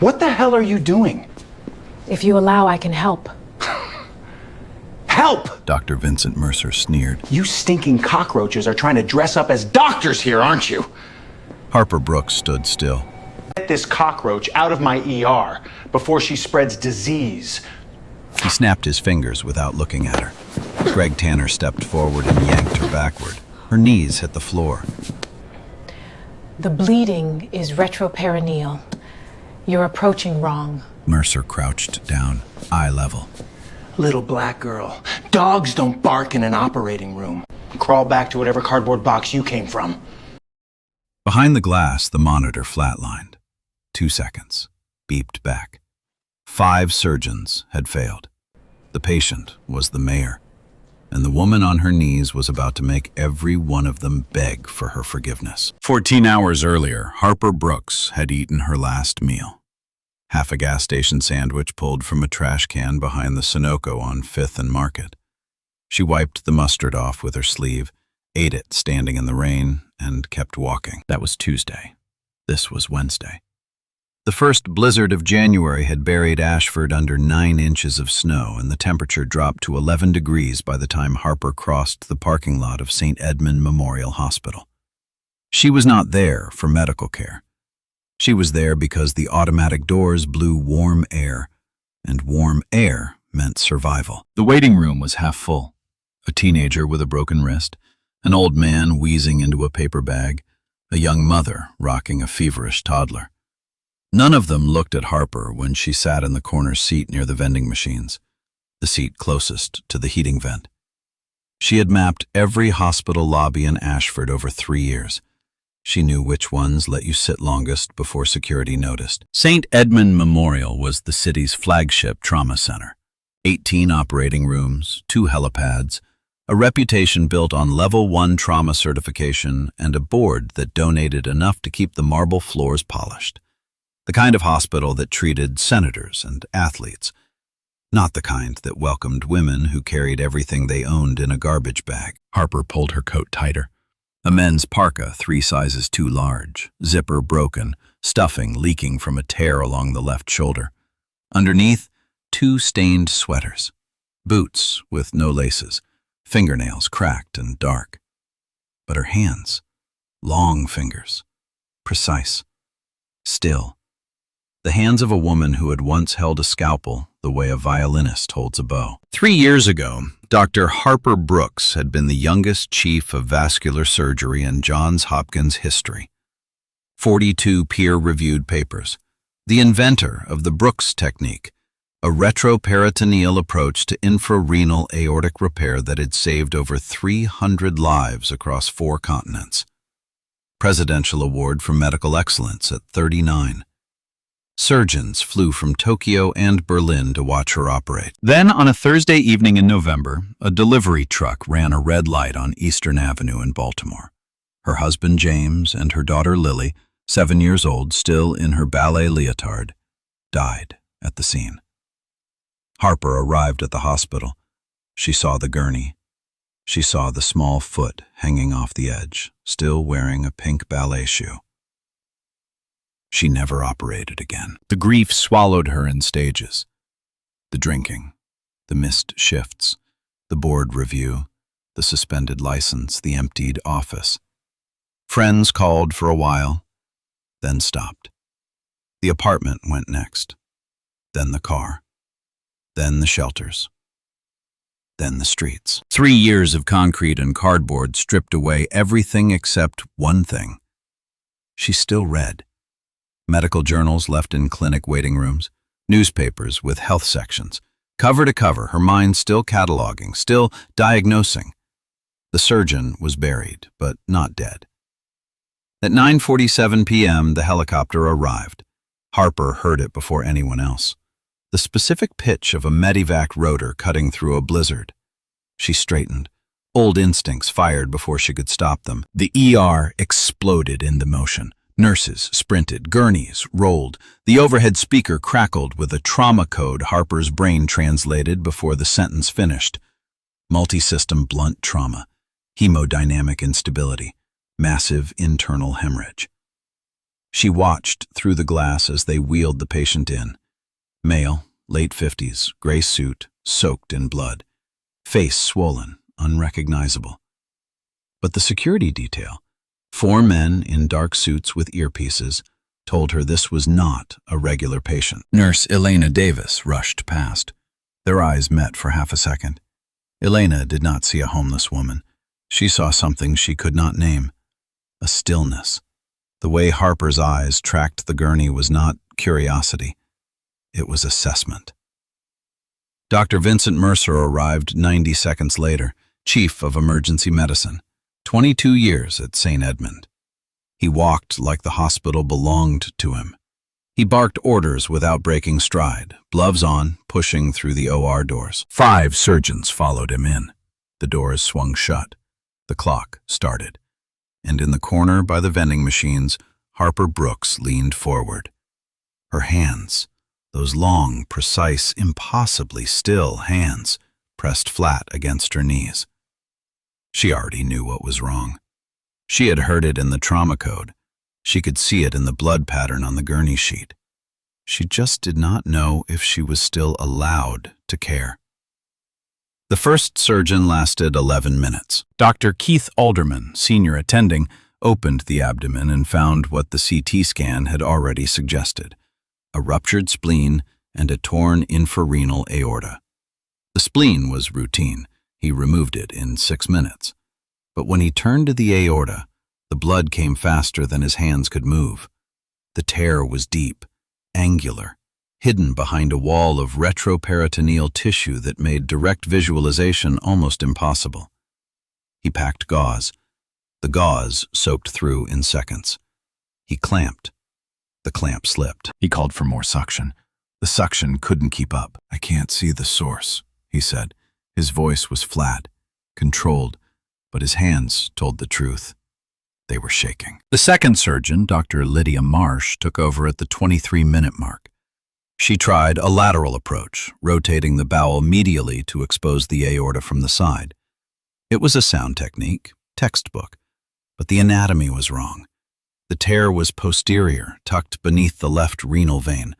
What the hell are you doing? If you allow, I can help. Help! Dr. Vincent Mercer sneered. You stinking cockroaches are trying to dress up as doctors here, aren't you? Harper Brooks stood still. Get this cockroach out of my ER before she spreads disease. He snapped his fingers without looking at her. Greg Tanner stepped forward and yanked her backward. Her knees hit the floor. The bleeding is retroperineal. You're approaching wrong. Mercer crouched down, eye level. Little black girl, dogs don't bark in an operating room. Crawl back to whatever cardboard box you came from. Behind the glass, the monitor flatlined. 2 seconds. Beeped back. 5 surgeons had failed. The patient was the mayor, and the woman on her knees was about to make every one of them beg for her forgiveness. 14 hours earlier, Harper Brooks had eaten her last meal. Half a gas station sandwich pulled from a trash can behind the Sunoco on 5th and Market. She wiped the mustard off with her sleeve, ate it standing in the rain, and kept walking. That was Tuesday. This was Wednesday. The first blizzard of January had buried Ashford under 9 inches of snow, and the temperature dropped to 11 degrees by the time Harper crossed the parking lot of St. Edmund Memorial Hospital. She was not there for medical care. She was there because the automatic doors blew warm air, and warm air meant survival. The waiting room was half full. A teenager with a broken wrist, an old man wheezing into a paper bag, a young mother rocking a feverish toddler. None of them looked at Harper when she sat in the corner seat near the vending machines, the seat closest to the heating vent. She had mapped every hospital lobby in Ashford over 3 years. She knew which ones let you sit longest before security noticed. St. Edmund Memorial was the city's flagship trauma center. 18 operating rooms, 2 helipads, a reputation built on Level 1 trauma certification, and a board that donated enough to keep the marble floors polished. The kind of hospital that treated senators and athletes, not the kind that welcomed women who carried everything they owned in a garbage bag. Harper pulled her coat tighter. A men's parka 3 sizes too large, zipper broken, stuffing leaking from a tear along the left shoulder. Underneath, 2 stained sweaters, boots with no laces, fingernails cracked and dark. But her hands, long fingers, precise, still. The hands of a woman who had once held a scalpel the way a violinist holds a bow. 3 years ago, Dr. Harper Brooks had been the youngest chief of vascular surgery in Johns Hopkins history. 42 peer-reviewed papers. The inventor of the Brooks technique, a retroperitoneal approach to infrarenal aortic repair that had saved over 300 lives across 4 continents. Presidential Award for Medical Excellence at 39. Surgeons flew from Tokyo and Berlin to watch her operate. Then, on a Thursday evening in November, a delivery truck ran a red light on Eastern Avenue in Baltimore. Her husband James and her daughter Lily, 7 years old, still in her ballet leotard, died at the scene. Harper arrived at the hospital. She saw the gurney. She saw the small foot hanging off the edge, still wearing a pink ballet shoe. She never operated again. The grief swallowed her in stages. The drinking, the missed shifts, the board review, the suspended license, the emptied office. Friends called for a while, then stopped. The apartment went next, then the car, then the shelters, then the streets. 3 years of concrete and cardboard stripped away everything except one thing. She still read. Medical journals left in clinic waiting rooms, newspapers with health sections, cover to cover, her mind still cataloging, still diagnosing. The surgeon was buried, but not dead. At 9:47 p.m., the helicopter arrived. Harper heard it before anyone else. The specific pitch of a Medivac rotor cutting through a blizzard. She straightened. Old instincts fired before she could stop them. The ER exploded into motion. Nurses sprinted, gurneys rolled. The overhead speaker crackled with a trauma code Harper's brain translated before the sentence finished. Multi-system blunt trauma, hemodynamic instability, massive internal hemorrhage. She watched through the glass as they wheeled the patient in. Male, late 50s, gray suit, soaked in blood. Face swollen, unrecognizable. But the security detail, 4 men in dark suits with earpieces, told her this was not a regular patient. Nurse Elena Davis rushed past. Their eyes met for half a second. Elena did not see a homeless woman. She saw something she could not name. A stillness. The way Harper's eyes tracked the gurney was not curiosity. It was assessment. Dr. Vincent Mercer arrived 90 seconds later, chief of emergency medicine, 22 years at St. Edmund. He walked like the hospital belonged to him. He barked orders without breaking stride, gloves on, pushing through the OR doors. 5 surgeons followed him in. The doors swung shut. The clock started. And in the corner by the vending machines, Harper Brooks leaned forward. Her hands, those long, precise, impossibly still hands, pressed flat against her knees. She already knew what was wrong. She had heard it in the trauma code. She could see it in the blood pattern on the gurney sheet. She just did not know if she was still allowed to care. The first surgeon lasted 11 minutes. Dr. Keith Alderman, senior attending, opened the abdomen and found what the CT scan had already suggested: a ruptured spleen and a torn infrarenal aorta. The spleen was routine. He removed it in 6 minutes. But when he turned to the aorta, the blood came faster than his hands could move. The tear was deep, angular, hidden behind a wall of retroperitoneal tissue that made direct visualization almost impossible. He packed gauze. The gauze soaked through in seconds. He clamped. The clamp slipped. He called for more suction. The suction couldn't keep up. "I can't see the source," he said. His voice was flat, controlled, but his hands told the truth. They were shaking. The second surgeon, Dr. Lydia Marsh, took over at the 23-minute mark. She tried a lateral approach, rotating the bowel medially to expose the aorta from the side. It was a sound technique, textbook, but the anatomy was wrong. The tear was posterior, tucked beneath the left renal vein,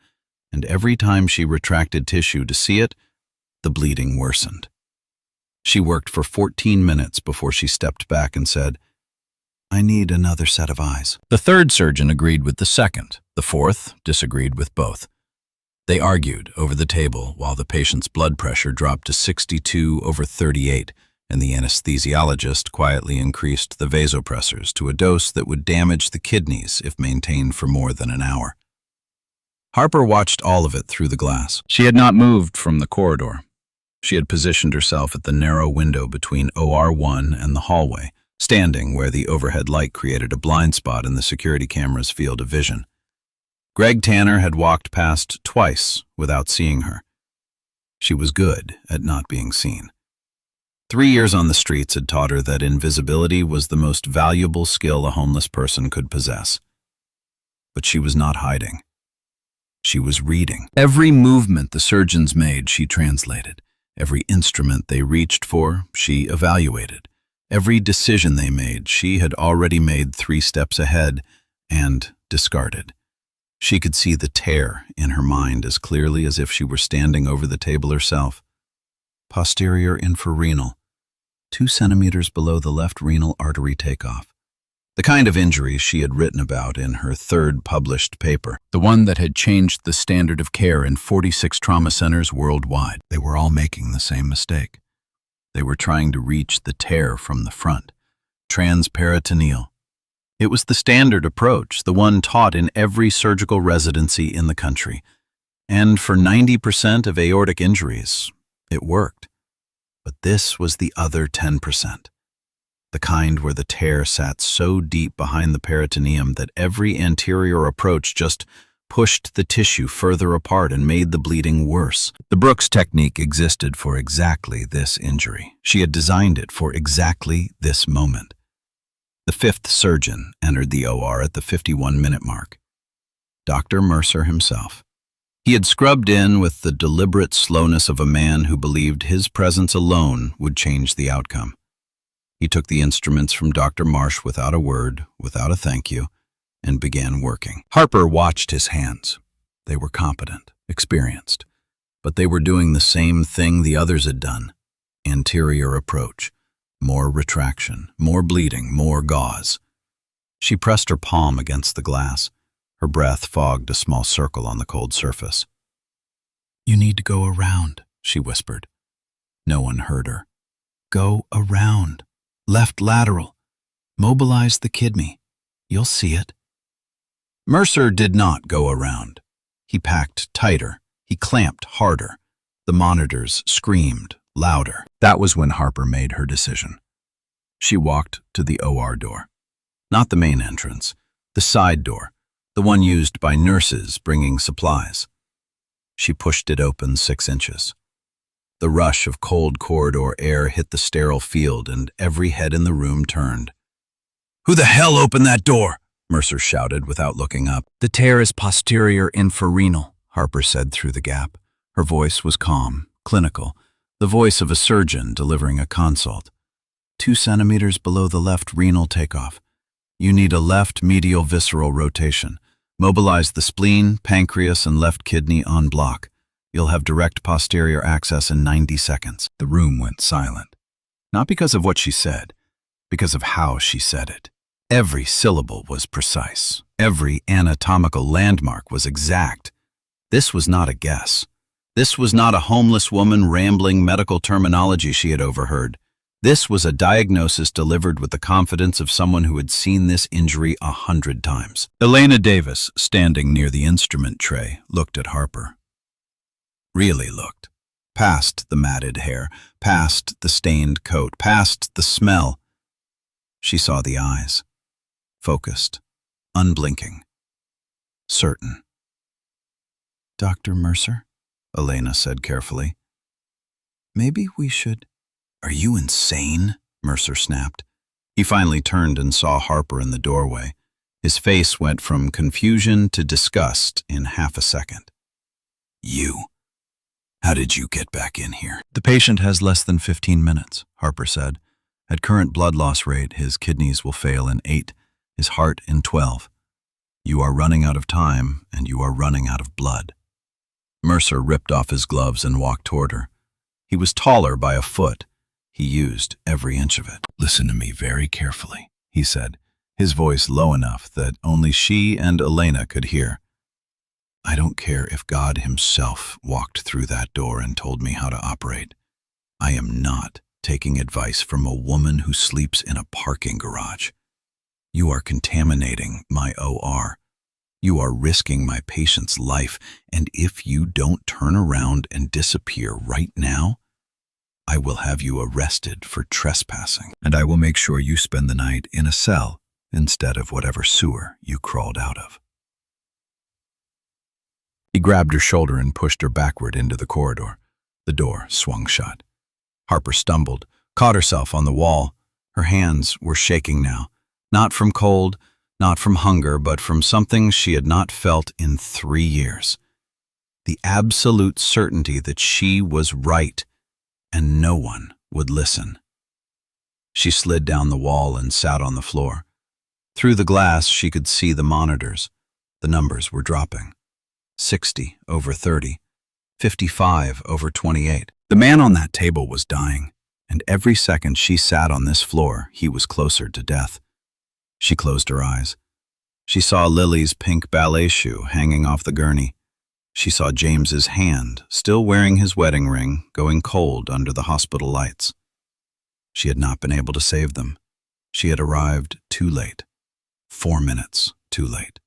and every time she retracted tissue to see it, the bleeding worsened. She worked for 14 minutes before she stepped back and said, "I need another set of eyes." The third surgeon agreed with the second. The fourth disagreed with both. They argued over the table while the patient's blood pressure dropped to 62/38, and the anesthesiologist quietly increased the vasopressors to a dose that would damage the kidneys if maintained for more than an hour. Harper watched all of it through the glass. She had not moved from the corridor. She had positioned herself at the narrow window between OR1 and the hallway, standing where the overhead light created a blind spot in the security camera's field of vision. Greg Tanner had walked past twice without seeing her. She was good at not being seen. 3 years on the streets had taught her that invisibility was the most valuable skill a homeless person could possess. But she was not hiding. She was reading. Every movement the surgeons made, she translated. Every instrument they reached for, she evaluated. Every decision they made, she had already made 3 steps ahead and discarded. She could see the tear in her mind as clearly as if she were standing over the table herself. Posterior infrarenal, 2 centimeters below the left renal artery takeoff. The kind of injury she had written about in her 3rd published paper, the one that had changed the standard of care in 46 trauma centers worldwide. They were all making the same mistake. They were trying to reach the tear from the front, transperitoneal. It was the standard approach, the one taught in every surgical residency in the country. And for 90% of aortic injuries, it worked. But this was the other 10%. The kind where the tear sat so deep behind the peritoneum that every anterior approach just pushed the tissue further apart and made the bleeding worse. The Brooks technique existed for exactly this injury. She had designed it for exactly this moment. The 5th surgeon entered the OR at the 51-minute mark. Dr. Mercer himself. He had scrubbed in with the deliberate slowness of a man who believed his presence alone would change the outcome. He took the instruments from Dr. Marsh without a word, without a thank you, and began working. Harper watched his hands. They were competent, experienced, but they were doing the same thing the others had done. Anterior approach, more retraction, more bleeding, more gauze. She pressed her palm against the glass. Her breath fogged a small circle on the cold surface. "You need to go around," she whispered. No one heard her. "Go around. Left lateral. Mobilize the kidney. You'll see it." Mercer did not go around. He packed tighter. He clamped harder. The monitors screamed louder. That was when Harper made her decision. She walked to the OR door. Not the main entrance, the side door, the one used by nurses bringing supplies. She pushed it open 6 inches. The rush of cold corridor air hit the sterile field, and every head in the room turned. "Who the hell opened that door?" Mercer shouted without looking up. "The tear is posterior infrarenal," Harper said through the gap. Her voice was calm, clinical, the voice of a surgeon delivering a consult. 2 centimeters below the left renal takeoff. You need a left medial visceral rotation. Mobilize the spleen, pancreas, and left kidney en bloc. You'll have direct posterior access in 90 seconds. The room went silent. Not because of what she said, because of how she said it. Every syllable was precise. Every anatomical landmark was exact. This was not a guess. This was not a homeless woman rambling medical terminology she had overheard. This was a diagnosis delivered with the confidence of someone who had seen this injury 100 times. Elena Davis, standing near the instrument tray, looked at Harper. Really looked. Past the matted hair, past the stained coat, past the smell. She saw the eyes. Focused, unblinking, certain. "Dr. Mercer," Elena said carefully, "maybe we should—" "Are you insane?" Mercer snapped. He finally turned and saw Harper in the doorway. His face went from confusion to disgust in half a second. "You? How did you get back in here?" "The patient has less than 15 minutes, Harper said. "At current blood loss rate, his kidneys will fail in 8, his heart in 12. You are running out of time, and you are running out of blood." Mercer ripped off his gloves and walked toward her. He was taller by a foot. He used every inch of it. "Listen to me very carefully," he said, his voice low enough that only she and Elena could hear. "I don't care if God himself walked through that door and told me how to operate. I am not taking advice from a woman who sleeps in a parking garage. You are contaminating my OR. You are risking my patient's life, and if you don't turn around and disappear right now, I will have you arrested for trespassing, and I will make sure you spend the night in a cell instead of whatever sewer you crawled out of." He grabbed her shoulder and pushed her backward into the corridor. The door swung shut. Harper stumbled, caught herself on the wall. Her hands were shaking now, not from cold, not from hunger, but from something she had not felt in 3 years. The absolute certainty that she was right, and no one would listen. She slid down the wall and sat on the floor. Through the glass, she could see the monitors. The numbers were dropping. 60 over 30, 55 over 28. The man on that table was dying, and every second she sat on this floor, he was closer to death. She closed her eyes. She saw Lily's pink ballet shoe hanging off the gurney. She saw James's hand, still wearing his wedding ring, going cold under the hospital lights. She had not been able to save them. She had arrived too late. 4 minutes too late.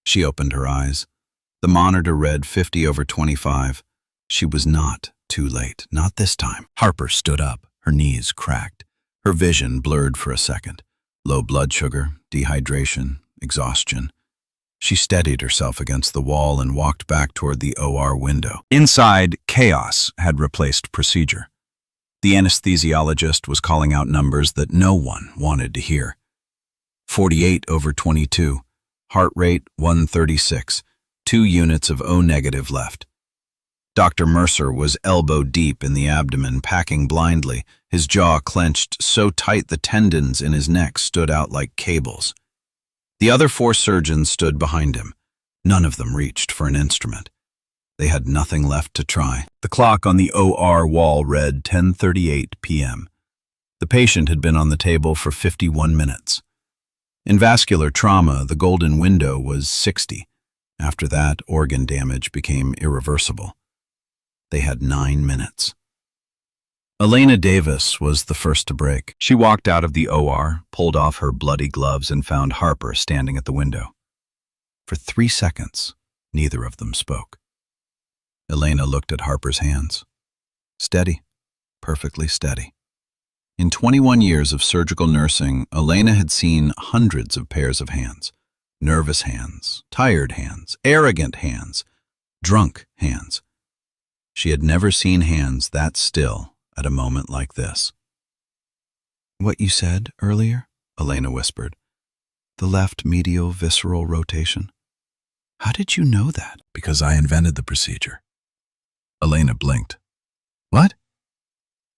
She opened her eyes. The monitor read 50 over 25. She was not too late, not this time. Harper stood up, her knees cracked. Her vision blurred for a second. Low blood sugar, dehydration, exhaustion. She steadied herself against the wall and walked back toward the OR window. Inside, chaos had replaced procedure. The anesthesiologist was calling out numbers that no one wanted to hear. 48 over 22, heart rate 136, 2 units of O negative left. Dr. Mercer was elbow deep in the abdomen, packing blindly, his jaw clenched so tight the tendons in his neck stood out like cables. The other 4 surgeons stood behind him. None of them reached for an instrument. They had nothing left to try. The clock on the OR wall read 10:38 p.m. The patient had been on the table for 51 minutes. In vascular trauma, the golden window was 60. After that, organ damage became irreversible. They had 9 minutes. Elena Davis was the first to break. She walked out of the OR, pulled off her bloody gloves, and found Harper standing at the window. For 3 seconds, neither of them spoke. Elena looked at Harper's hands. Steady, perfectly steady. In 21 years of surgical nursing, Elena had seen hundreds of pairs of hands. Nervous hands, tired hands, arrogant hands, drunk hands. She had never seen hands that still at a moment like this. "What you said earlier?" Elena whispered. "The left medial visceral rotation. How did you know that?" "Because I invented the procedure." Elena blinked. "What?"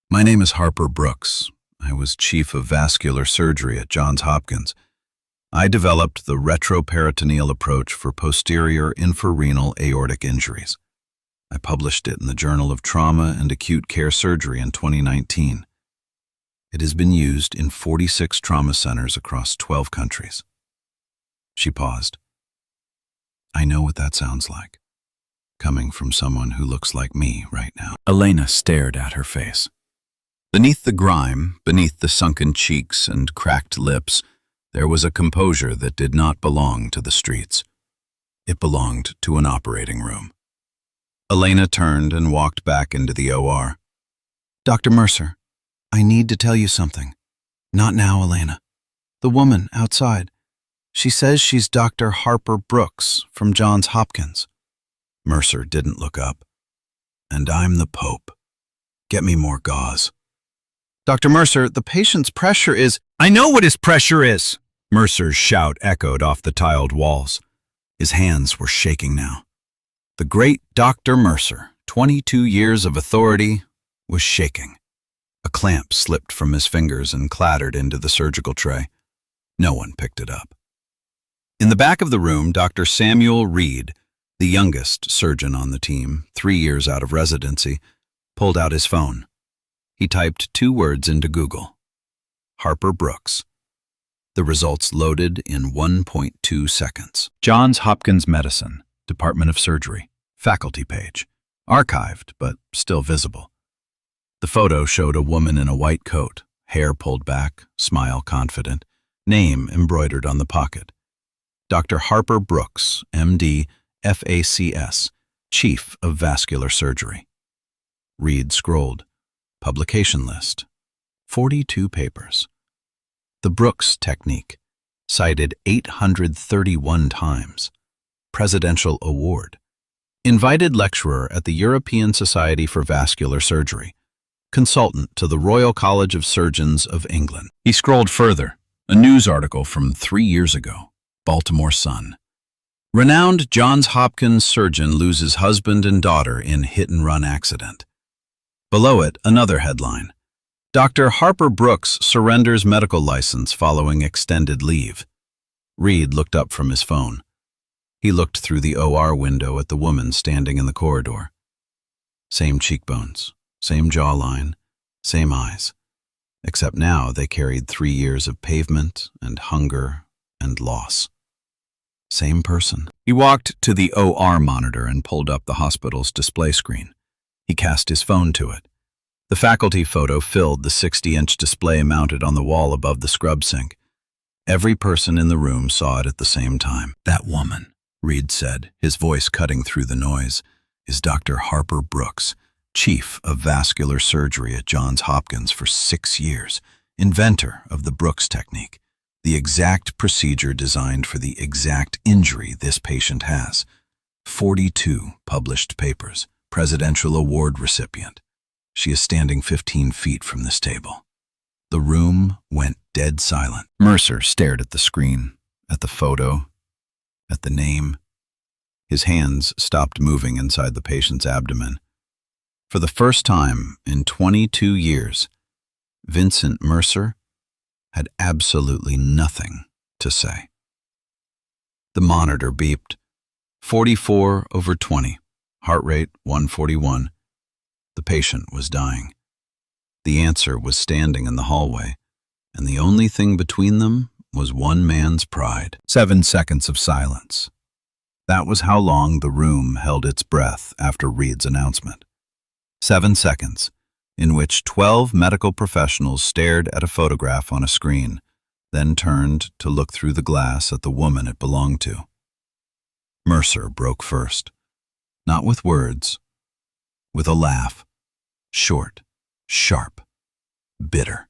"My name is Harper Brooks. I was chief of vascular surgery at Johns Hopkins. I developed the retroperitoneal approach for posterior infrarenal aortic injuries. I published it in the Journal of Trauma and Acute Care Surgery in 2019. It has been used in 46 trauma centers across 12 countries." She paused. "I know what that sounds like, coming from someone who looks like me right now." Elena stared at her face. Beneath the grime, beneath the sunken cheeks and cracked lips, there was a composure that did not belong to the streets. It belonged to an operating room. Elena turned and walked back into the OR. "Dr. Mercer, I need to tell you something." "Not now, Elena. The woman outside. She says she's Dr. Harper Brooks from Johns Hopkins." Mercer didn't look up. "And I'm the Pope. Get me more gauze." "Dr. Mercer, the patient's pressure is—" "I know what his pressure is!" Mercer's shout echoed off the tiled walls. His hands were shaking now. The great Dr. Mercer, 22 years of authority, was shaking. A clamp slipped from his fingers and clattered into the surgical tray. No one picked it up. In the back of the room, Dr. Samuel Reed, the youngest surgeon on the team, 3 years out of residency, pulled out his phone. He typed 2 words into Google: Harper Brooks. The results loaded in 1.2 seconds. Johns Hopkins Medicine, Department of Surgery, faculty page, archived but still visible. The photo showed a woman in a white coat, hair pulled back, smile confident, name embroidered on the pocket. Dr. Harper Brooks, MD, FACS, Chief of Vascular Surgery. Reed scrolled. Publication list. 42 papers. The Brooks technique, cited 831 times. Presidential Award. Invited lecturer at the European Society for Vascular Surgery. Consultant to the Royal College of Surgeons of England. He scrolled further. A news article from 3 years ago. Baltimore Sun. Renowned Johns Hopkins surgeon loses husband and daughter in hit-and-run accident. Below it, another headline. Dr. Harper Brooks surrenders medical license following extended leave. Reed looked up from his phone. He looked through the OR window at the woman standing in the corridor. Same cheekbones, same jawline, same eyes. Except now they carried 3 years of pavement and hunger and loss. Same person. He walked to the OR monitor and pulled up the hospital's display screen. He cast his phone to it. The faculty photo filled the 60-inch display mounted on the wall above the scrub sink. Every person in the room saw it at the same time. That woman, Reed said, his voice cutting through the noise, is Dr. Harper Brooks, Chief of Vascular Surgery at Johns Hopkins for 6 years, inventor of the Brooks technique, the exact procedure designed for the exact injury this patient has. 42 published papers, Presidential Award recipient. She is standing 15 feet from this table. The room went dead silent. Mercer stared at the screen, at the photo, at the name. His hands stopped moving inside the patient's abdomen. For the first time in 22 years, Vincent Mercer had absolutely nothing to say. The monitor beeped. 44/20. Heart rate 141. The patient was dying. The answer was standing in the hallway, and the only thing between them was one man's pride. 7 seconds of silence. That was how long the room held its breath after Reed's announcement. 7 seconds, in which 12 medical professionals stared at a photograph on a screen, then turned to look through the glass at the woman it belonged to. Mercer broke first, not with words, with a laugh, short, sharp, bitter.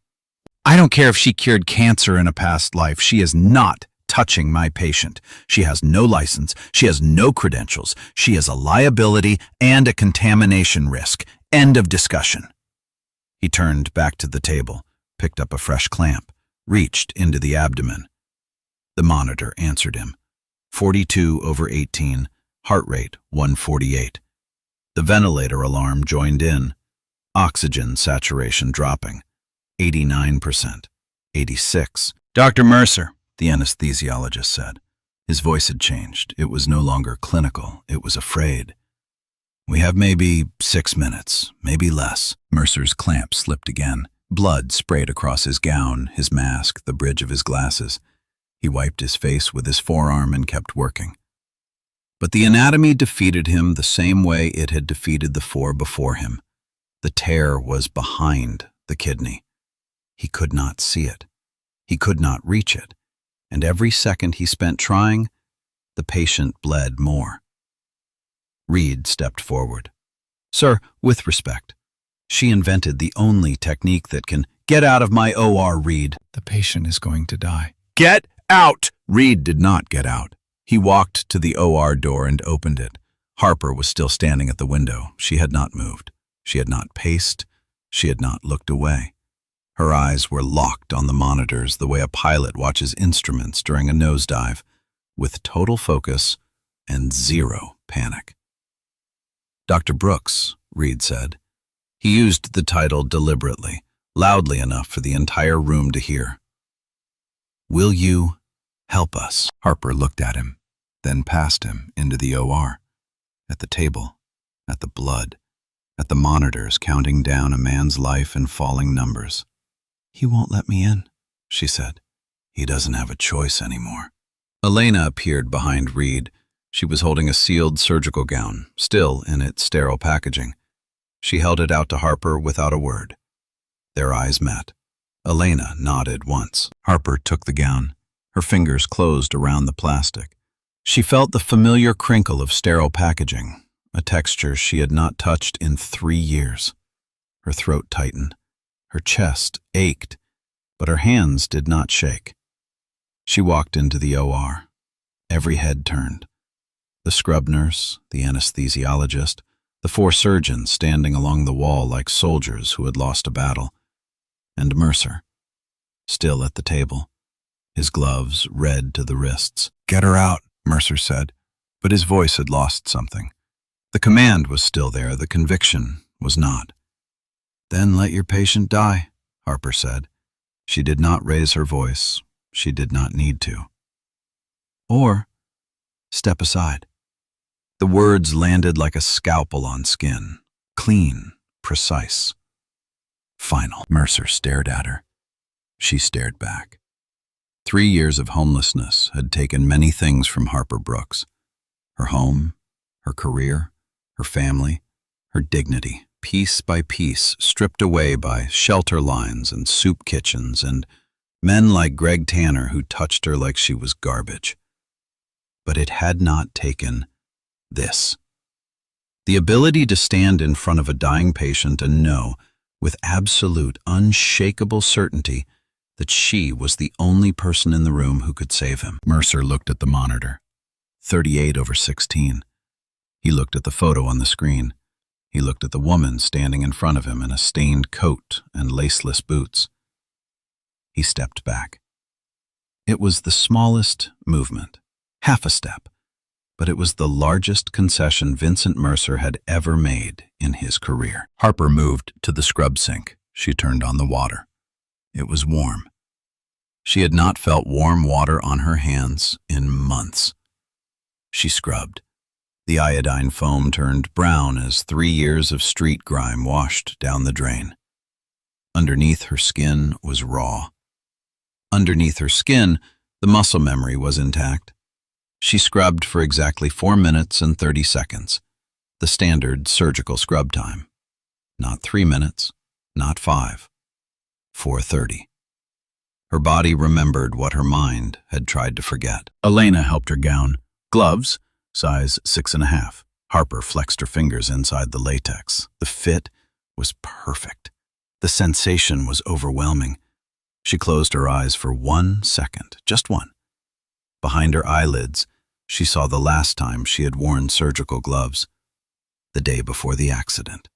I don't care if she cured cancer in a past life. She is not touching my patient. She has no license. She has no credentials. She is a liability and a contamination risk. End of discussion. He turned back to the table, picked up a fresh clamp, reached into the abdomen. The monitor answered him. 42/18, heart rate 148. The ventilator alarm joined in. Oxygen saturation dropping. 89%, 86. Dr. Mercer, the anesthesiologist said. His voice had changed. It was no longer clinical. It was afraid. We have maybe 6 minutes, maybe less. Mercer's clamp slipped again. Blood sprayed across his gown, his mask, the bridge of his glasses. He wiped his face with his forearm and kept working. But the anatomy defeated him the same way it had defeated the 4 before him. The tear was behind the kidney. He could not see it. He could not reach it. And every second he spent trying, the patient bled more. Reed stepped forward. Sir, with respect, she invented the only technique that can— Get out of my OR, Reed. The patient is going to die. Get out! Reed did not get out. He walked to the OR door and opened it. Harper was still standing at the window. She had not moved. She had not paced. She had not looked away. Her eyes were locked on the monitors the way a pilot watches instruments during a nosedive, with total focus and zero panic. Dr. Brooks, Reed said. He used the title deliberately, loudly enough for the entire room to hear. Will you help us? Harper looked at him, then past him into the OR, at the table, at the blood, at the monitors counting down a man's life in falling numbers. He won't let me in, she said. He doesn't have a choice anymore. Elena appeared behind Reed. She was holding a sealed surgical gown, still in its sterile packaging. She held it out to Harper without a word. Their eyes met. Elena nodded once. Harper took the gown. Her fingers closed around the plastic. She felt the familiar crinkle of sterile packaging, a texture she had not touched in 3 years. Her throat tightened. Her chest ached, but her hands did not shake. She walked into the OR. Every head turned. The scrub nurse, the anesthesiologist, the 4 surgeons standing along the wall like soldiers who had lost a battle, and Mercer, still at the table, his gloves red to the wrists. Get her out, Mercer said, but his voice had lost something. The command was still there, the conviction was not. Then let your patient die, Harper said. She did not raise her voice. She did not need to. Or step aside. The words landed like a scalpel on skin, clean, precise. Final. Mercer stared at her. She stared back. 3 years of homelessness had taken many things from Harper Brooks. Her home, her career, her family, her dignity, piece by piece, stripped away by shelter lines and soup kitchens and men like Greg Tanner who touched her like she was garbage. But it had not taken this. The ability to stand in front of a dying patient and know, with absolute, unshakable certainty, that she was the only person in the room who could save him. Mercer looked at the monitor. 38/16. He looked at the photo on the screen. He looked at the woman standing in front of him in a stained coat and laceless boots. He stepped back. It was the smallest movement, half a step, but it was the largest concession Vincent Mercer had ever made in his career. Harper moved to the scrub sink. She turned on the water. It was warm. She had not felt warm water on her hands in months. She scrubbed. The iodine foam turned brown as 3 years of street grime washed down the drain. Underneath her skin was raw. Underneath her skin, the muscle memory was intact. She scrubbed for exactly 4 minutes and 30 seconds, the standard surgical scrub time. Not 3 minutes, not 5. 4:30. Her body remembered what her mind had tried to forget. Elena helped her gown. Gloves, size 6.5. Harper flexed her fingers inside the latex. The fit was perfect. The sensation was overwhelming. She closed her eyes for 1 second, just one. Behind her eyelids, she saw the last time she had worn surgical gloves, the day before the accident.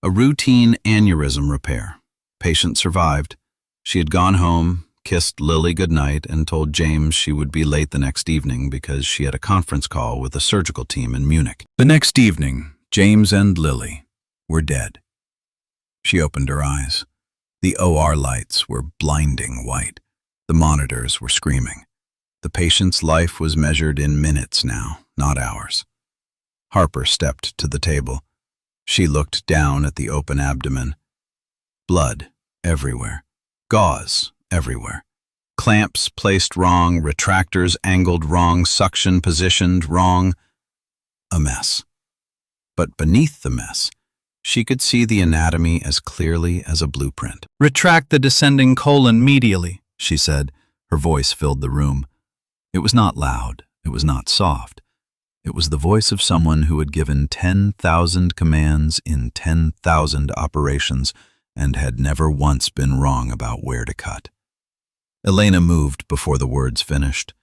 A routine aneurysm repair. Patient survived. She had gone home, kissed Lily goodnight, and told James she would be late the next evening because she had a conference call with the surgical team in Munich. The next evening, James and Lily were dead. She opened her eyes. The OR lights were blinding white. The monitors were screaming. The patient's life was measured in minutes now, not hours. Harper stepped to the table. She looked down at the open abdomen. Blood everywhere. Gauze everywhere. Clamps placed wrong, retractors angled wrong, suction positioned wrong. A mess. But beneath the mess, she could see the anatomy as clearly as a blueprint. "Retract the descending colon medially," she said. Her voice filled the room. It was not loud. It was not soft. It was the voice of someone who had given 10,000 commands in 10,000 operations and had never once been wrong about where to cut. Elena moved before the words finished.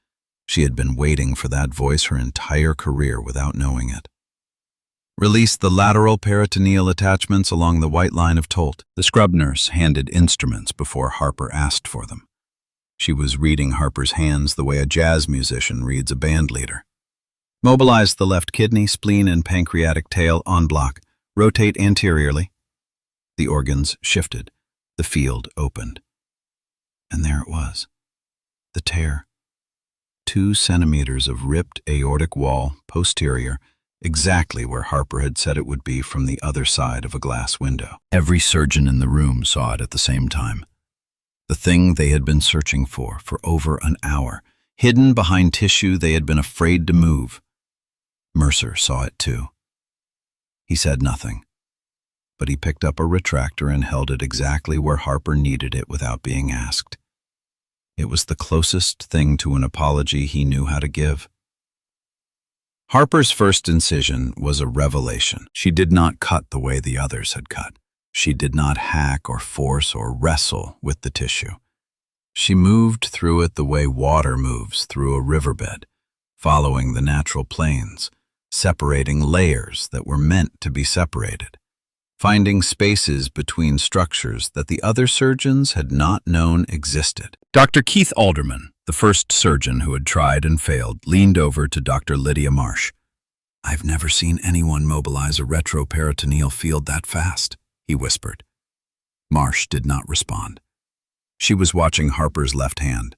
She had been waiting for that voice her entire career without knowing it. "Release the lateral peritoneal attachments along the white line of Tolt." The scrub nurse handed instruments before Harper asked for them. She was reading Harper's hands the way a jazz musician reads a band leader. "Mobilize the left kidney, spleen, and pancreatic tail en bloc. Rotate anteriorly." The organs shifted. The field opened. And there it was. The tear. 2 centimeters of ripped aortic wall, posterior, exactly where Harper had said it would be from the other side of a glass window. Every surgeon in the room saw it at the same time. The thing they had been searching for over an hour, hidden behind tissue they had been afraid to move. Mercer saw it too. He said nothing, but he picked up a retractor and held it exactly where Harper needed it without being asked. It was the closest thing to an apology he knew how to give. Harper's first incision was a revelation. She did not cut the way the others had cut. She did not hack or force or wrestle with the tissue. She moved through it the way water moves through a riverbed, following the natural planes, separating layers that were meant to be separated, finding spaces between structures that the other surgeons had not known existed. Dr. Keith Alderman, the first surgeon who had tried and failed, leaned over to Dr. Lydia Marsh. "I've never seen anyone mobilize a retroperitoneal field that fast," he whispered. Marsh did not respond. She was watching Harper's left hand.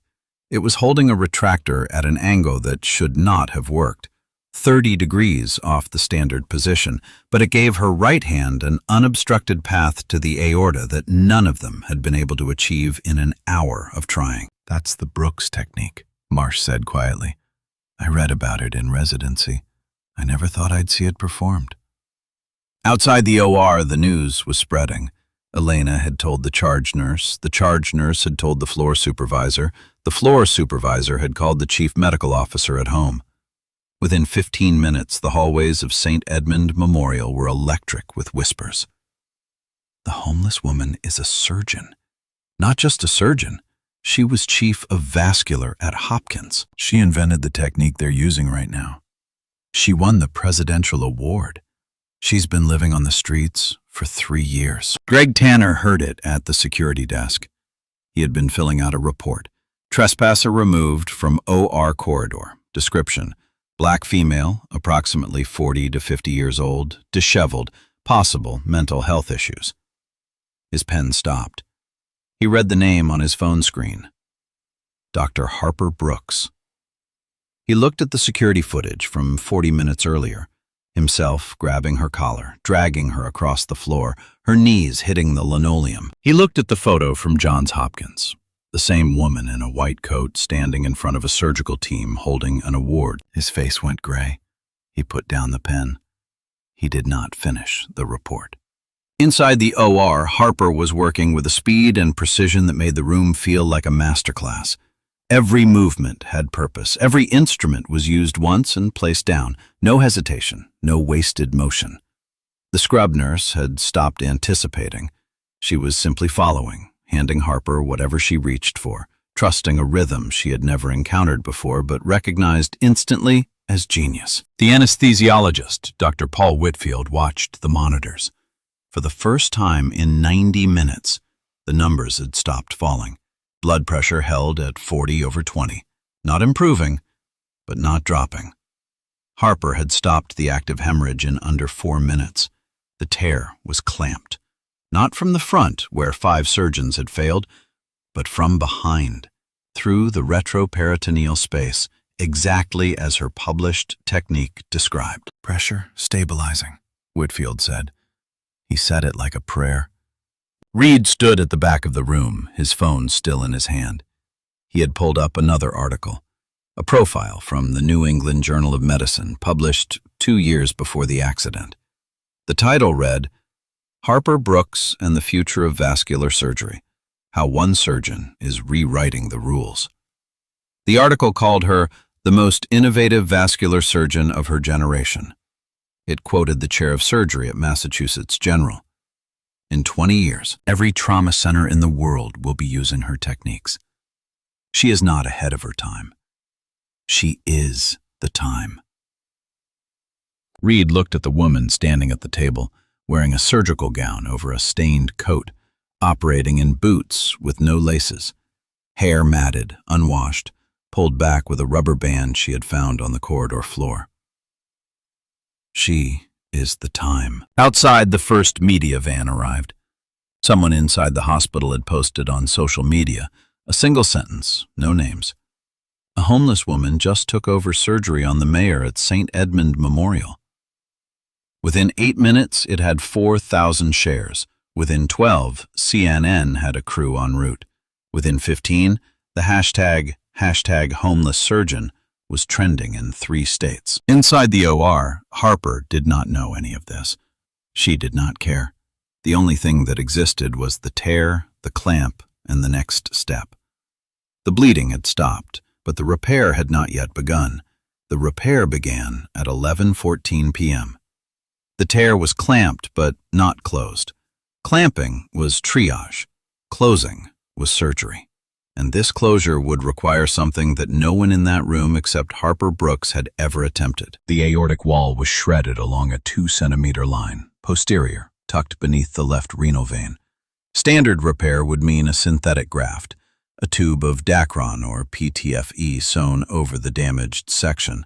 It was holding a retractor at an angle that should not have worked, 30 degrees off the standard position, but it gave her right hand an unobstructed path to the aorta that none of them had been able to achieve in an hour of trying. "That's the Brooks technique," Marsh said quietly. "I read about it in residency. I never thought I'd see it performed." Outside the OR, the news was spreading. Elena had told the charge nurse had told the floor supervisor had called the chief medical officer at home. Within 15 minutes, the hallways of St. Edmund Memorial were electric with whispers. The homeless woman is a surgeon. Not just a surgeon. She was chief of vascular at Hopkins. She invented the technique they're using right now. She won the presidential award. She's been living on the streets for 3 years. Greg Tanner heard it at the security desk. He had been filling out a report. Trespasser removed from OR corridor. Description: black female, approximately 40 to 50 years old, disheveled, possible mental health issues. His pen stopped. He read the name on his phone screen. Dr. Harper Brooks. He looked at the security footage from 40 minutes earlier, himself grabbing her collar, dragging her across the floor, her knees hitting the linoleum. He looked at the photo from Johns Hopkins, the same woman in a white coat standing in front of a surgical team holding an award. His face went gray. He put down the pen. He did not finish the report. Inside the OR, Harper was working with a speed and precision that made the room feel like a masterclass. Every movement had purpose. Every instrument was used once and placed down. No hesitation, no wasted motion. The scrub nurse had stopped anticipating. She was simply following, handing Harper whatever she reached for, trusting a rhythm she had never encountered before but recognized instantly as genius. The anesthesiologist, Dr. Paul Whitfield, watched the monitors. For the first time in 90 minutes, the numbers had stopped falling. Blood pressure held at 40/20, not improving, but not dropping. Harper had stopped the active hemorrhage in under 4 minutes. The tear was clamped, not from the front, where 5 surgeons had failed, but from behind, through the retroperitoneal space, exactly as her published technique described. "Pressure stabilizing," Whitfield said. He said it like a prayer. Reed stood at the back of the room, his phone still in his hand. He had pulled up another article, a profile from the New England Journal of Medicine, published 2 years before the accident. The title read, "Harper Brooks and the Future of Vascular Surgery, How One Surgeon is Rewriting the Rules." The article called her the most innovative vascular surgeon of her generation. It quoted the chair of surgery at Massachusetts General. In 20 years, every trauma center in the world will be using her techniques. She is not ahead of her time. She is the time. Reed looked at the woman standing at the table, wearing a surgical gown over a stained coat, operating in boots with no laces, hair matted, unwashed, pulled back with a rubber band she had found on the corridor floor. She is the time. Outside, the first media van arrived. Someone inside the hospital had posted on social media a single sentence, no names. A homeless woman just took over surgery on the mayor at St. Edmund Memorial. Within 8 minutes, it had 4,000 shares. Within 12, CNN had a crew en route. Within 15, the hashtag homeless surgeon was trending in 3 states. Inside the OR, Harper did not know any of this. She did not care. The only thing that existed was the tear, the clamp, and the next step. The bleeding had stopped, but the repair had not yet begun. The repair began at 11:14 p.m. The tear was clamped but not closed. Clamping was triage. Closing was surgery. And this closure would require something that no one in that room except Harper Brooks had ever attempted. The aortic wall was shredded along a 2-centimeter line, posterior, tucked beneath the left renal vein. Standard repair would mean a synthetic graft, a tube of Dacron or PTFE sewn over the damaged section.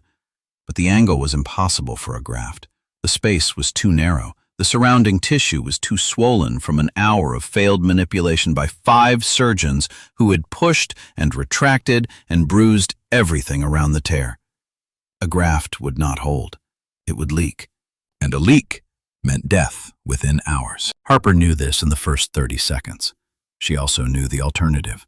But the angle was impossible for a graft. The space was too narrow. The surrounding tissue was too swollen from an hour of failed manipulation by 5 surgeons who had pushed and retracted and bruised everything around the tear. A graft would not hold. It would leak. And a leak meant death within hours. Harper knew this in the first 30 seconds. She also knew the alternative.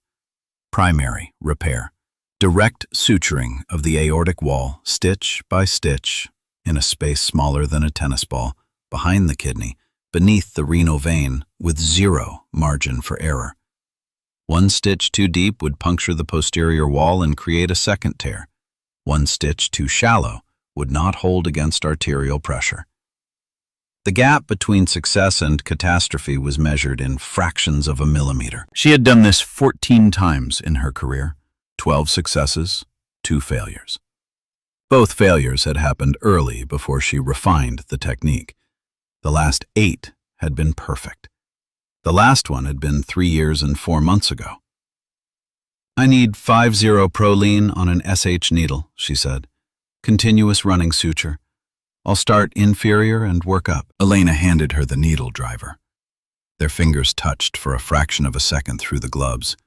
Primary repair. Direct suturing of the aortic wall, stitch by stitch, in a space smaller than a tennis ball, behind the kidney, beneath the renal vein, with 0 margin for error. 1 stitch too deep would puncture the posterior wall and create a second tear. 1 stitch too shallow would not hold against arterial pressure. The gap between success and catastrophe was measured in fractions of a millimeter. She had done this 14 times in her career, 12 successes, 2 failures. Both failures had happened early before she refined the technique. The last 8 had been perfect. The last one had been 3 years and 4 months ago. "I need 50 Proline on an SH needle," she said. "Continuous running suture. I'll start inferior and work up." Elena handed her the needle driver. Their fingers touched for a fraction of a second through the gloves.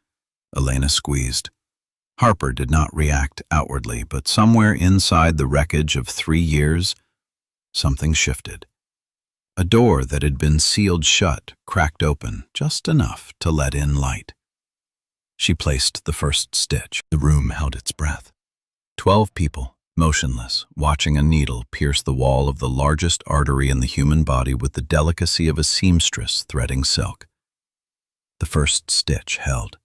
Elena squeezed. Harper did not react outwardly, but somewhere inside the wreckage of 3 years, something shifted. A door that had been sealed shut cracked open just enough to let in light. She placed the first stitch. The room held its breath. 12 people, motionless, watching a needle pierce the wall of the largest artery in the human body with the delicacy of a seamstress threading silk. The first stitch held.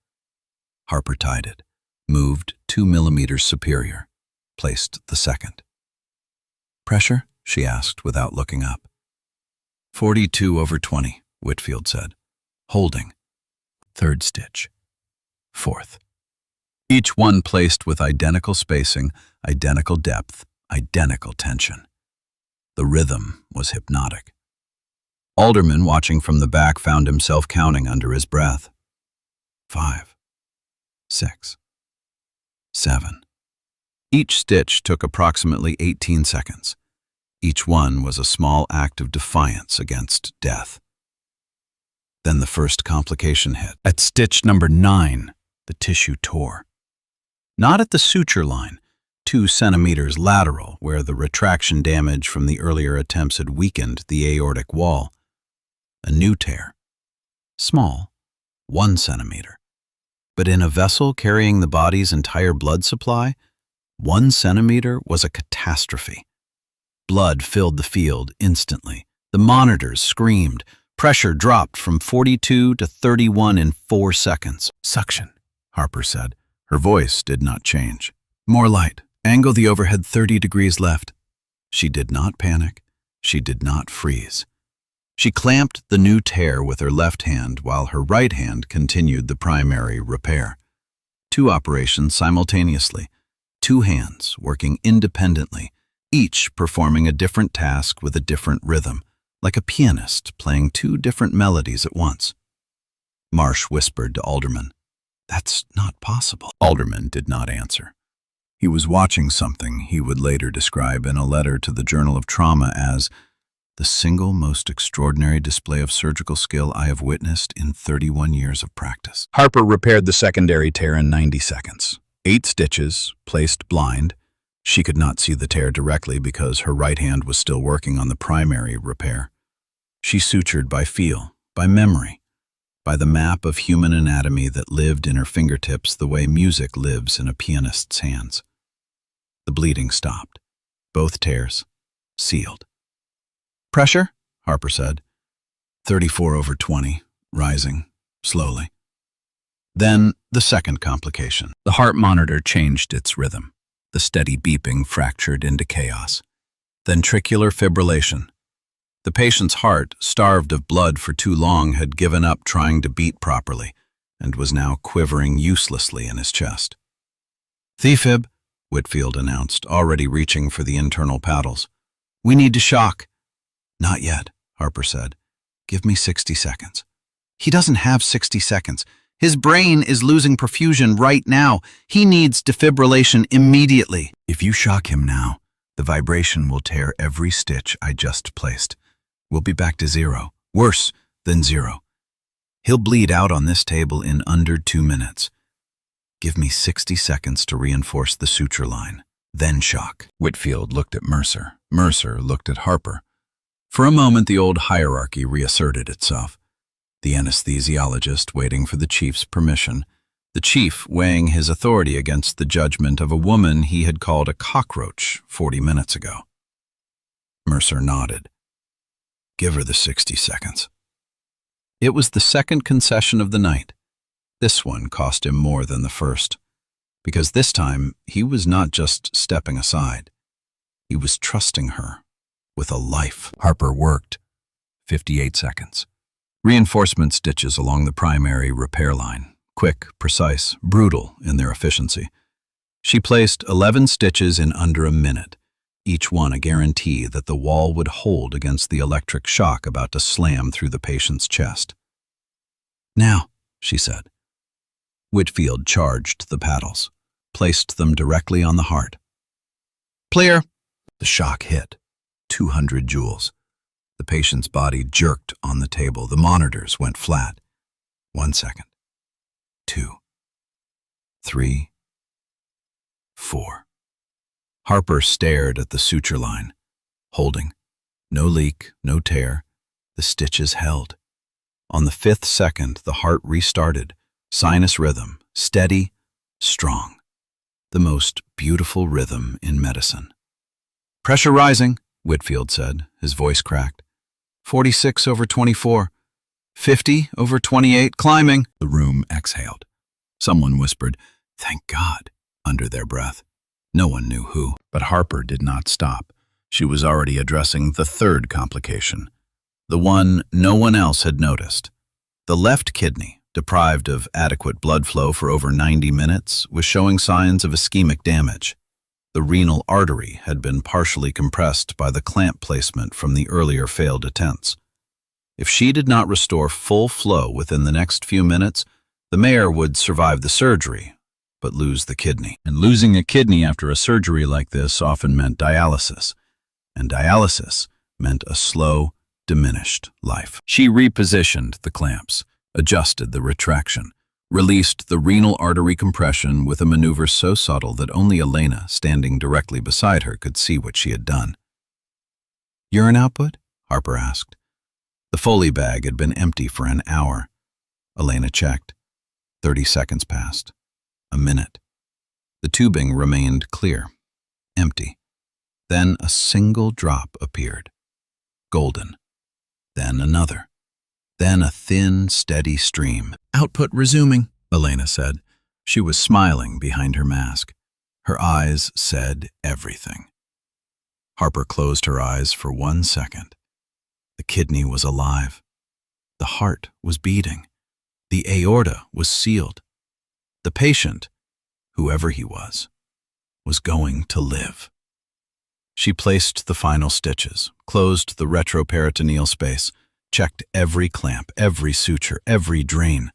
Harper tied it, moved 2 millimeters superior, placed the second. "Pressure?" she asked without looking up. 42/20, Whitfield said. "Holding." Third stitch. Fourth. Each one placed with identical spacing, identical depth, identical tension. The rhythm was hypnotic. Alderman, watching from the back, found himself counting under his breath. 5, 6, 7. Each stitch took approximately 18 seconds. Each one was a small act of defiance against death. Then the first complication hit. At stitch number 9, the tissue tore. Not at the suture line, 2 centimeters lateral, where the retraction damage from the earlier attempts had weakened the aortic wall. A new tear. Small, 1 centimeter. But in a vessel carrying the body's entire blood supply, 1 centimeter was a catastrophe. Blood filled the field instantly. The monitors screamed. Pressure dropped from 42 to 31 in 4 seconds. "Suction," Harper said. Her voice did not change. "More light. Angle the overhead 30 degrees left." She did not panic. She did not freeze. She clamped the new tear with her left hand while her right hand continued the primary repair. 2 operations simultaneously. 2 hands working independently, each performing a different task with a different rhythm, like a pianist playing 2 different melodies at once. Marsh whispered to Alderman, "That's not possible." Alderman did not answer. He was watching something he would later describe in a letter to the Journal of Trauma as the single most extraordinary display of surgical skill I have witnessed in 31 years of practice. Harper repaired the secondary tear in 90 seconds. 8 stitches, placed blind. She could not see the tear directly because her right hand was still working on the primary repair. She sutured by feel, by memory, by the map of human anatomy that lived in her fingertips the way music lives in a pianist's hands. The bleeding stopped. Both tears sealed. "Pressure?" Harper said. 34/20, rising, slowly. Then the second complication. The heart monitor changed its rhythm. The steady beeping fractured into chaos. Ventricular fibrillation. The patient's heart, starved of blood for too long, had given up trying to beat properly and was now quivering uselessly in his chest. "Thefib," Whitfield announced, already reaching for the internal paddles. "We need to shock." "Not yet," Harper said. "Give me 60 seconds. "He doesn't have 60 seconds. His brain is losing perfusion right now. He needs defibrillation immediately." "If you shock him now, the vibration will tear every stitch I just placed. We'll be back to 0, worse than 0. He'll bleed out on this table in under 2 minutes. Give me 60 seconds to reinforce the suture line, then shock." Whitfield looked at Mercer. Mercer looked at Harper. For a moment, the old hierarchy reasserted itself. The anesthesiologist waiting for the chief's permission, the chief weighing his authority against the judgment of a woman he had called a cockroach 40 minutes ago. Mercer nodded. "Give her the 60 seconds. It was the second concession of the night. This one cost him more than the first, because this time he was not just stepping aside. He was trusting her with a life. Harper worked. 58 seconds. Reinforcement stitches along the primary repair line. Quick, precise, brutal in their efficiency. She placed 11 stitches in under a minute, each one a guarantee that the wall would hold against the electric shock about to slam through the patient's chest. "Now," she said. Whitfield charged the paddles, placed them directly on the heart. "Clear." The shock hit. 200 joules. The patient's body jerked on the table. The monitors went flat. 1 second. 2. 3. 4. Harper stared at the suture line, holding. No leak, no tear. The stitches held. On the 5th second, the heart restarted. Sinus rhythm, steady, strong. The most beautiful rhythm in medicine. "Pressure rising," Whitfield said, his voice cracked. 46/24. 50/28, climbing. The room exhaled. Someone whispered, "Thank God," under their breath. No one knew who. But Harper did not stop. She was already addressing the 3rd complication, the one no one else had noticed. The left kidney, deprived of adequate blood flow for over 90 minutes, was showing signs of ischemic damage. The renal artery had been partially compressed by the clamp placement from the earlier failed attempts. If she did not restore full flow within the next few minutes, the mayor would survive the surgery, but lose the kidney. And losing a kidney after a surgery like this often meant dialysis. And dialysis meant a slow, diminished life. She repositioned the clamps, adjusted the retraction, released the renal artery compression with a maneuver so subtle that only Elena, standing directly beside her, could see what she had done. "Urine output?" Harper asked. The Foley bag had been empty for an hour. Elena checked. 30 seconds passed. A minute. The tubing remained clear, empty. Then a single drop appeared. Golden. Then another. Then a thin, steady stream. "Output resuming," Elena said. She was smiling behind her mask. Her eyes said everything. Harper closed her eyes for 1 second. The kidney was alive. The heart was beating. The aorta was sealed. The patient, whoever he was going to live. She placed the final stitches, closed the retroperitoneal space, checked every clamp, every suture, every drain.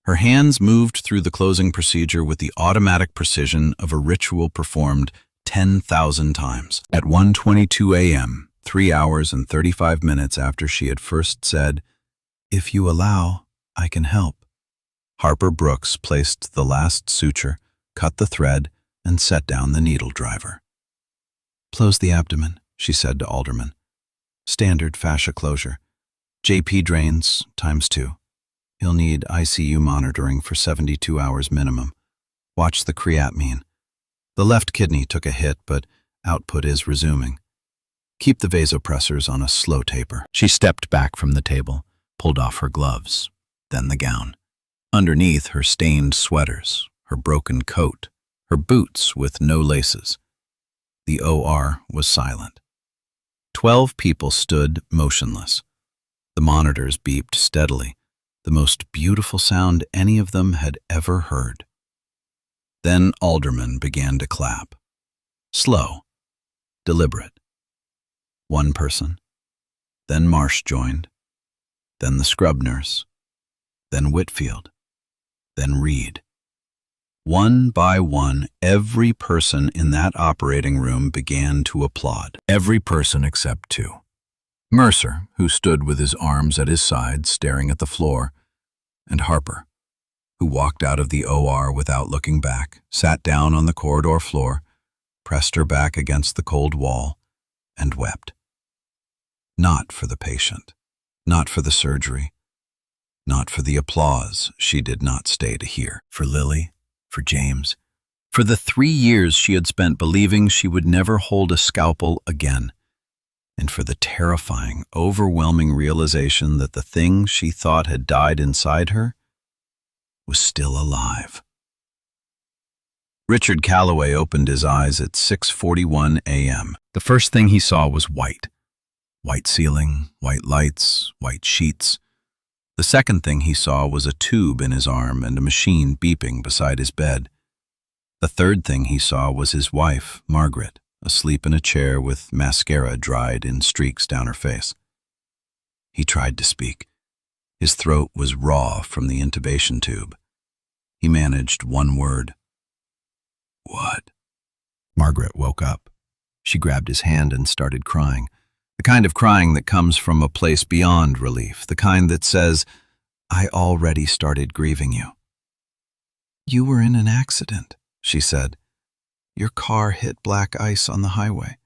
Her hands moved through the closing procedure with the automatic precision of a ritual performed 10,000 times. At 1:22 a.m., 3 hours and 35 minutes after she had first said, "If you allow, I can help," Harper Brooks placed the last suture, cut the thread, and set down the needle driver. "Close the abdomen," she said to Alderman. "Standard fascia closure. JP drains ×2. He'll need ICU monitoring for 72 hours minimum. Watch the creatinine. The left kidney took a hit, but output is resuming. Keep the vasopressors on a slow taper." She stepped back from the table, pulled off her gloves, then the gown. Underneath, her stained sweaters, her broken coat, her boots with no laces. The OR was silent. 12 people stood motionless. The monitors beeped steadily, the most beautiful sound any of them had ever heard. Then Alderman began to clap. Slow, deliberate. One person. Then Marsh joined. Then the scrub nurse. Then Whitfield. Then Reed. One by one, every person in that operating room began to applaud. Every person except 2. Mercer, who stood with his arms at his sides staring at the floor, and Harper, who walked out of the OR without looking back, sat down on the corridor floor, pressed her back against the cold wall, and wept. Not for the patient, not for the surgery, not for the applause she did not stay to hear. For Lily, for James, for the 3 years she had spent believing she would never hold a scalpel again, and for the terrifying, overwhelming realization that the thing she thought had died inside her was still alive. Richard Calloway opened his eyes at 6:41 a.m. The first thing he saw was white. White ceiling, white lights, white sheets. The second thing he saw was a tube in his arm and a machine beeping beside his bed. The third thing he saw was his wife, Margaret, asleep in a chair with mascara dried in streaks down her face. He tried to speak. His throat was raw from the intubation tube. He managed one word. "What?" Margaret woke up. She grabbed his hand and started crying. The kind of crying that comes from a place beyond relief, the kind that says, "I already started grieving you." "You were in an accident," she said. Your car hit black ice on the highway.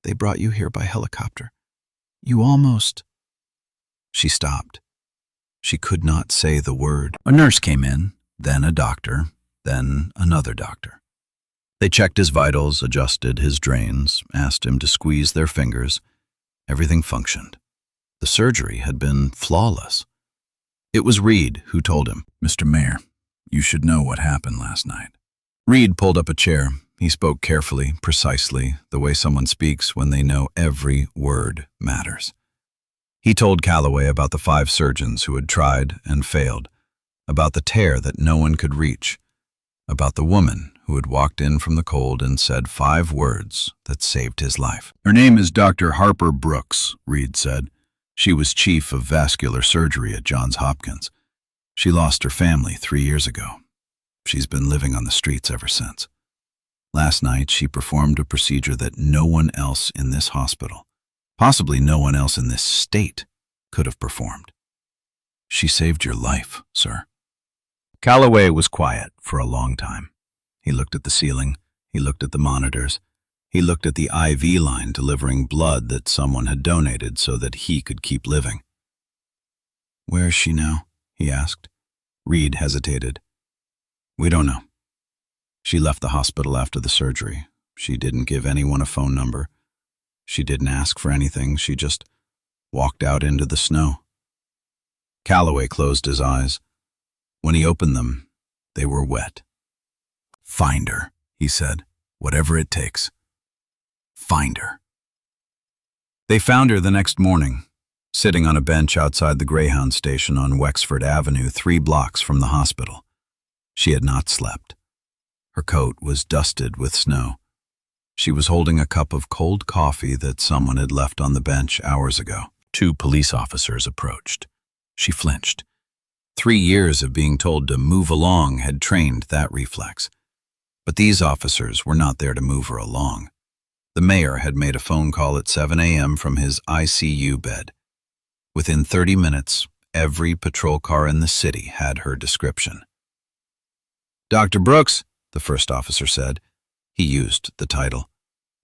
They brought you here by helicopter. You almost... She stopped. She could not say the word. A nurse came in, then a doctor, then another doctor. They checked his vitals, adjusted his drains, asked him to squeeze their fingers. Everything functioned. The surgery had been flawless. It was Reed who told him, "Mr. Mayor, you should know what happened last night." Reed pulled up a chair. He spoke carefully, precisely, the way someone speaks when they know every word matters. He told Calloway about the 5 surgeons who had tried and failed, about the tear that no one could reach, about the woman who had walked in from the cold and said 5 words that saved his life. "Her name is Dr. Harper Brooks," Reed said. "She was chief of vascular surgery at Johns Hopkins. She lost her family 3 years ago. She's been living on the streets ever since. Last night, she performed a procedure that no one else in this hospital, possibly no one else in this state, could have performed. She saved your life, sir." Calloway was quiet for a long time. He looked at the ceiling. He looked at the monitors. He looked at the IV line delivering blood that someone had donated so that he could keep living. "Where is she now?" he asked. Reed hesitated. "We don't know. She left the hospital after the surgery. She didn't give anyone a phone number. She didn't ask for anything. She just walked out into the snow." Calloway closed his eyes. When he opened them, they were wet. "Find her," he said. "Whatever it takes. Find her." They found her the next morning, sitting on a bench outside the Greyhound station on Wexford Avenue, 3 blocks from the hospital. She had not slept. Her coat was dusted with snow. She was holding a cup of cold coffee that someone had left on the bench hours ago. 2 police officers approached. She flinched. 3 years of being told to move along had trained that reflex. But these officers were not there to move her along. The mayor had made a phone call at 7 a.m. from his ICU bed. Within 30 minutes, every patrol car in the city had her description. "Dr. Brooks," the first officer said. He used the title.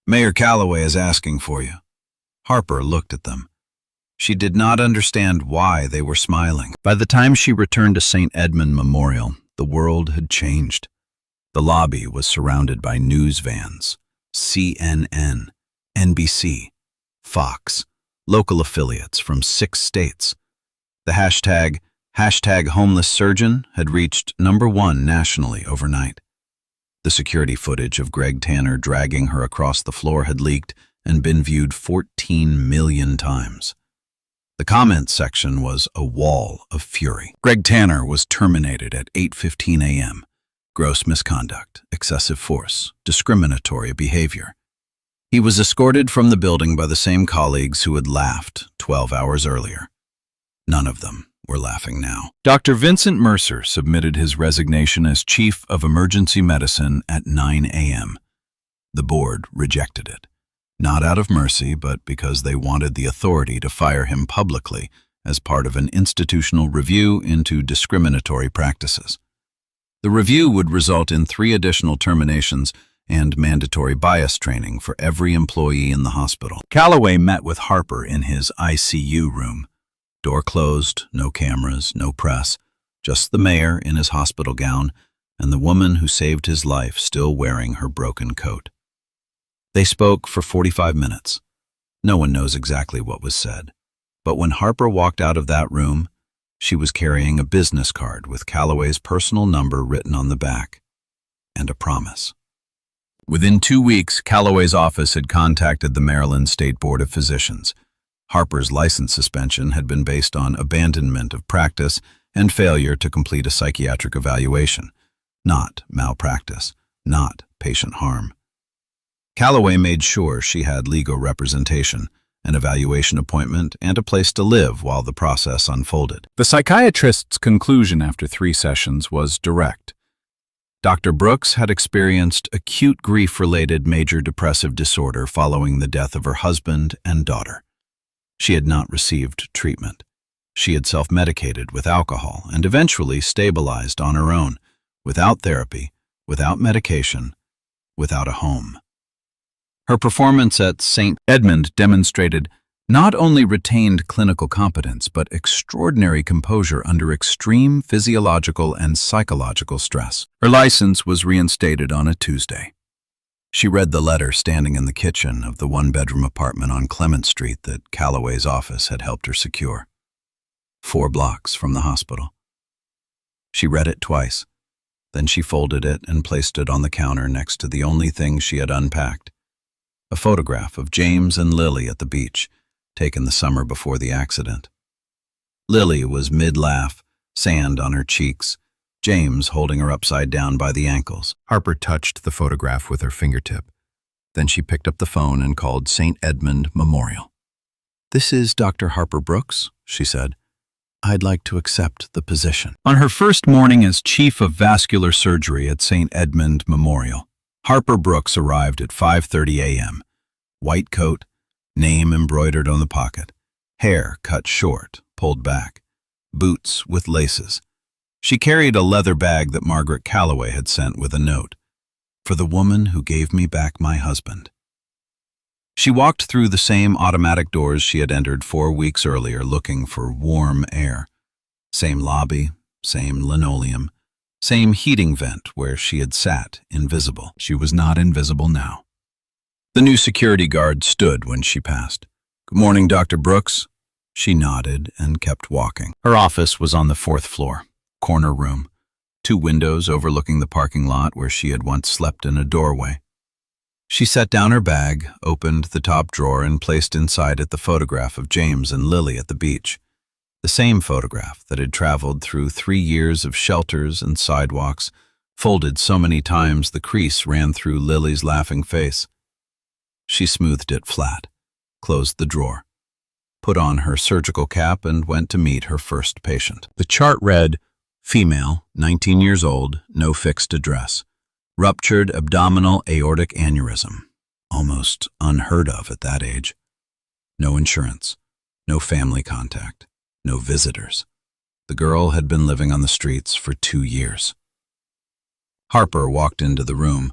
"Mayor Calloway is asking for you." Harper looked at them. She did not understand why they were smiling. By the time she returned to St. Edmund Memorial, the world had changed. The lobby was surrounded by news vans, CNN, NBC, Fox, local affiliates from 6 states. The hashtag homeless surgeon had reached #1 nationally overnight. The security footage of Greg Tanner dragging her across the floor had leaked and been viewed 14 million times. The comment section was a wall of fury. Greg Tanner was terminated at 8:15 a.m. Gross misconduct, excessive force, discriminatory behavior. He was escorted from the building by the same colleagues who had laughed 12 hours earlier. None of them were laughing now. Dr. Vincent Mercer submitted his resignation as Chief of Emergency Medicine at 9 a.m. The board rejected it, not out of mercy, but because they wanted the authority to fire him publicly as part of an institutional review into discriminatory practices. The review would result in 3 additional terminations and mandatory bias training for every employee in the hospital. Calloway met with Harper in his ICU room. Door closed, no cameras, no press, just the mayor in his hospital gown and the woman who saved his life still wearing her broken coat. They spoke for 45 minutes. No one knows exactly what was said, but when Harper walked out of that room, she was carrying a business card with Calloway's personal number written on the back, and a promise. Within 2 weeks, Calloway's office had contacted the Maryland State Board of Physicians. Harper's license suspension had been based on abandonment of practice and failure to complete a psychiatric evaluation, not malpractice, not patient harm. Calloway made sure she had legal representation, an evaluation appointment, and a place to live while the process unfolded. The psychiatrist's conclusion after 3 sessions was direct. Dr. Brooks had experienced acute grief-related major depressive disorder following the death of her husband and daughter. She had not received treatment. She had self-medicated with alcohol and eventually stabilized on her own, without therapy, without medication, without a home. Her performance at St. Edmund demonstrated not only retained clinical competence, but extraordinary composure under extreme physiological and psychological stress. Her license was reinstated on a Tuesday. She read the letter standing in the kitchen of the one-bedroom apartment on Clement Street that Calloway's office had helped her secure, 4 blocks from the hospital. She read it twice. Then she folded it and placed it on the counter next to the only thing she had unpacked, a photograph of James and Lily at the beach, taken the summer before the accident. Lily was mid-laugh, sand on her cheeks, James holding her upside down by the ankles. Harper touched the photograph with her fingertip. Then she picked up the phone and called St. Edmund Memorial. "This is Dr. Harper Brooks," she said. "I'd like to accept the position." On her first morning as Chief of Vascular Surgery at St. Edmund Memorial, Harper Brooks arrived at 5:30 a.m. White coat, name embroidered on the pocket, hair cut short, pulled back, boots with laces. She carried a leather bag that Margaret Calloway had sent with a note, "For the woman who gave me back my husband." She walked through the same automatic doors she had entered 4 weeks earlier looking for warm air. Same lobby, same linoleum, same heating vent where she had sat, invisible. She was not invisible now. The new security guard stood when she passed. "Good morning, Dr. Brooks." She nodded and kept walking. Her office was on the 4th floor, corner room, 2 windows overlooking the parking lot where she had once slept in a doorway. She set down her bag, opened the top drawer, and placed inside it the photograph of James and Lily at the beach. The same photograph that had traveled through 3 years of shelters and sidewalks, folded so many times the crease ran through Lily's laughing face. She smoothed it flat, closed the drawer, put on her surgical cap, and went to meet her first patient. The chart read, "Female, 19 years old, no fixed address. Ruptured abdominal aortic aneurysm." Almost unheard of at that age. No insurance, no family contact, no visitors. The girl had been living on the streets for 2 years. Harper walked into the room.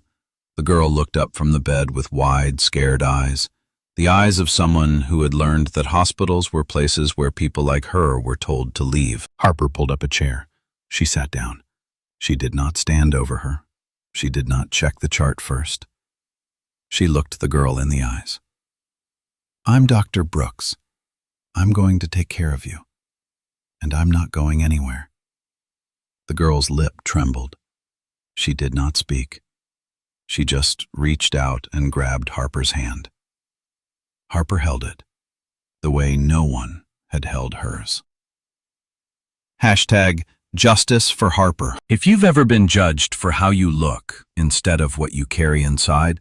The girl looked up from the bed with wide, scared eyes, the eyes of someone who had learned that hospitals were places where people like her were told to leave. Harper pulled up a chair. She sat down. She did not stand over her. She did not check the chart first. She looked the girl in the eyes. "I'm Dr. Brooks. I'm going to take care of you. And I'm not going anywhere." The girl's lip trembled. She did not speak. She just reached out and grabbed Harper's hand. Harper held it, the way no one had held hers. #Justice for Harper. If you've ever been judged for how you look instead of what you carry inside,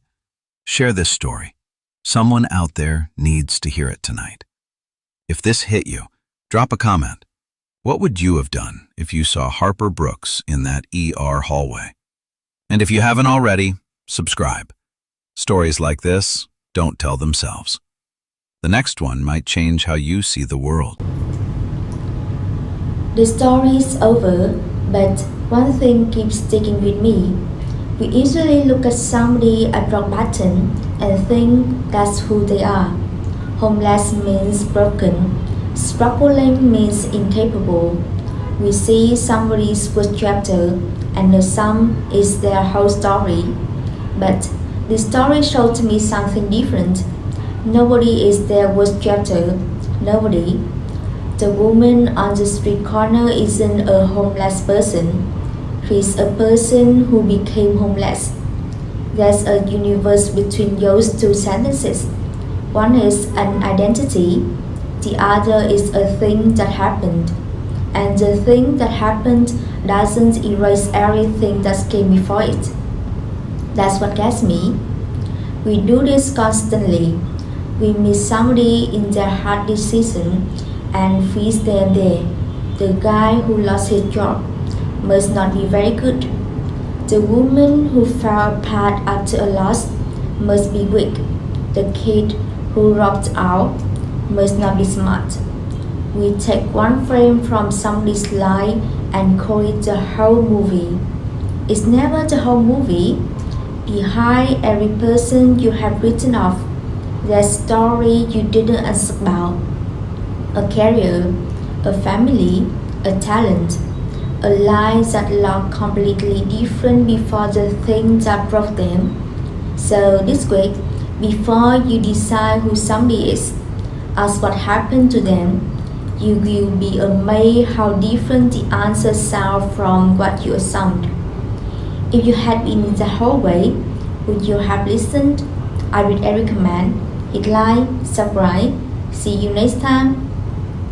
share this story. Someone out there needs to hear it tonight. If this hit you, drop a comment. What would you have done if you saw Harper Brooks in that ER hallway? And if you haven't already, subscribe. Stories like this don't tell themselves. The next one might change how you see the world. The story is over, but one thing keeps sticking with me. We usually look at somebody at rock bottom and think that's who they are. Homeless means broken. Struggling means incapable. We see somebody's worst chapter and the sum is their whole story. But this story showed me something different. Nobody is their worst chapter. Nobody. The woman on the street corner isn't a homeless person. She's a person who became homeless. There's a universe between those 2 sentences. One is an identity, the other is a thing that happened. And the thing that happened doesn't erase everything that came before it. That's what gets me. We do this constantly. We meet somebody in their hard decision and freeze them there. The guy who lost his job must not be very good. The woman who fell apart after a loss must be weak. The kid who dropped out must not be smart. We take one frame from somebody's life and call it the whole movie. It's never the whole movie. Behind every person you have written off, there's a story you didn't ask about. A career, a family, a talent, a life that looked completely different before the things that broke them. So this week, before you decide who somebody is, ask what happened to them. You will be amazed how different the answers sound from what you assumed. If you had been in the hallway, would you have listened? I read every command. Hit like, subscribe. See you next time.